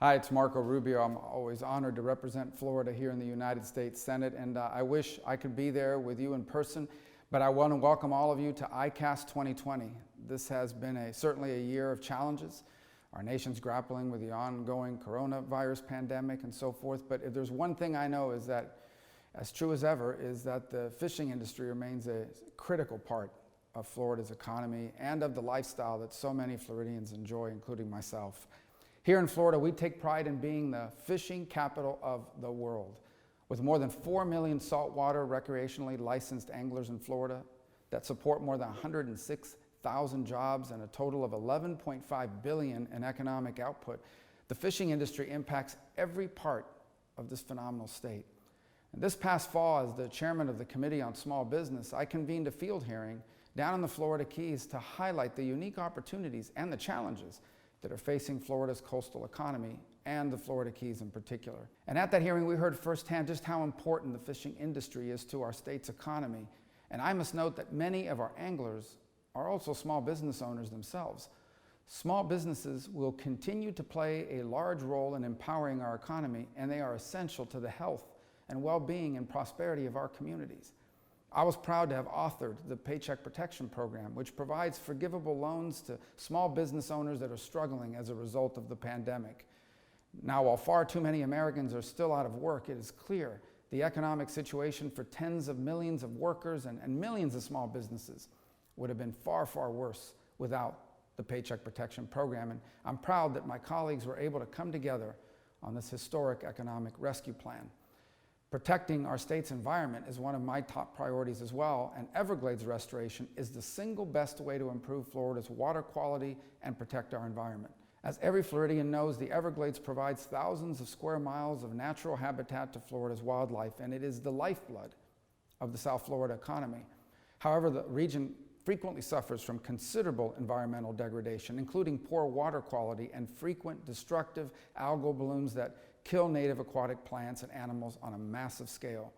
Hi, it's Rubio. I'm always honored to represent Florida here in the United States Senate, and I wish I could be there with you in person, but I want to welcome all of you to ICAST 2020. This has been certainly a year of challenges. Our nation's grappling with the ongoing coronavirus pandemic and so forth, but if there's one thing I know is that, as true as ever, is that the fishing industry remains a critical part of Florida's economy and of the lifestyle that so many Floridians enjoy, including myself. Here in Florida, we take pride in being the fishing capital of the world. With more than 4 million saltwater recreationally licensed anglers in Florida that support more than 106,000 jobs and a total of $11.5 billion in economic output, the fishing industry impacts every part of this phenomenal state. And this past fall, as the chairman of the Committee on Small Business, I convened a field hearing down in the Florida Keys to highlight the unique opportunities and the challenges that are facing Florida's coastal economy and the Florida Keys in particular. And at that hearing, we heard firsthand just how important the fishing industry is to our state's economy. And I must note that many of our anglers are also small business owners themselves. Small businesses will continue to play a large role in empowering our economy, and they are essential to the health and well-being and prosperity of our communities. I was proud to have authored the Paycheck Protection Program, which provides forgivable loans to small business owners that are struggling as a result of the pandemic. Now, while far too many Americans are still out of work, it is clear the economic situation for tens of millions of workers and millions of small businesses would have been far, far worse without the Paycheck Protection Program. And I'm proud that my colleagues were able to come together on this historic economic rescue plan. Protecting our state's environment is one of my top priorities as well, and Everglades Restoration is the single best way to improve Florida's water quality and protect our environment. As every Floridian knows, the Everglades provides thousands of square miles of natural habitat to Florida's wildlife, and it is the lifeblood of the South Florida economy. However, the region frequently suffers from considerable environmental degradation, including poor water quality and frequent destructive algal blooms that kill native aquatic plants and animals on a massive scale.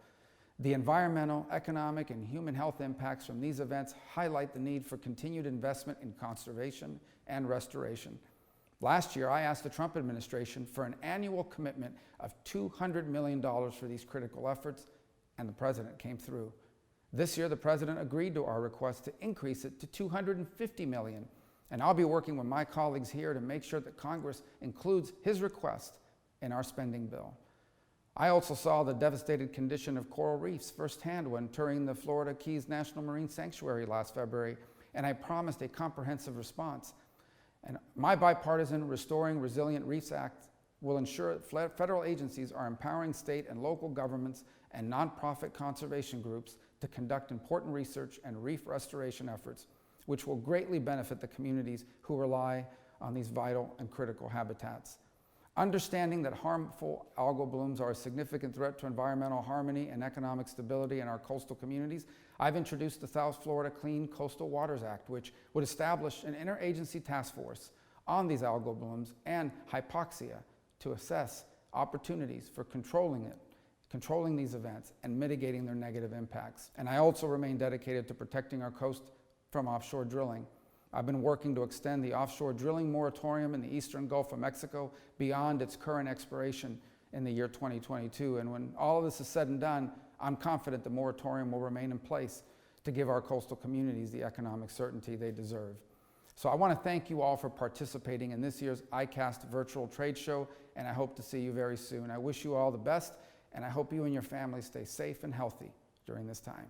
The environmental, economic, and human health impacts from these events highlight the need for continued investment in conservation and restoration. Last year, I asked the Trump administration for an annual commitment of $200 million for these critical efforts, and the president came through. This year, the president agreed to our request to increase it to $250 million, and I'll be working with my colleagues here to make sure that Congress includes his request in our spending bill. I also saw the devastated condition of coral reefs firsthand when touring the Florida Keys National Marine Sanctuary last February, and I promised a comprehensive response. And my bipartisan Restoring Resilient Reefs Act will ensure that federal agencies are empowering state and local governments and nonprofit conservation groups to conduct important research and reef restoration efforts, which will greatly benefit the communities who rely on these vital and critical habitats. Understanding that harmful algal blooms are a significant threat to environmental harmony and economic stability in our coastal communities, I've introduced the South Florida Clean Coastal Waters Act, which would establish an interagency task force on these algal blooms and hypoxia to assess opportunities for controlling these events and mitigating their negative impacts. And I also remain dedicated to protecting our coast from offshore drilling. I've been working to extend the offshore drilling moratorium in the eastern Gulf of Mexico beyond its current expiration in the year 2022. And when all of this is said and done, I'm confident the moratorium will remain in place to give our coastal communities the economic certainty they deserve. So I want to thank you all for participating in this year's ICAST virtual trade show, and I hope to see you very soon. I wish you all the best, and I hope you and your family stay safe and healthy during this time.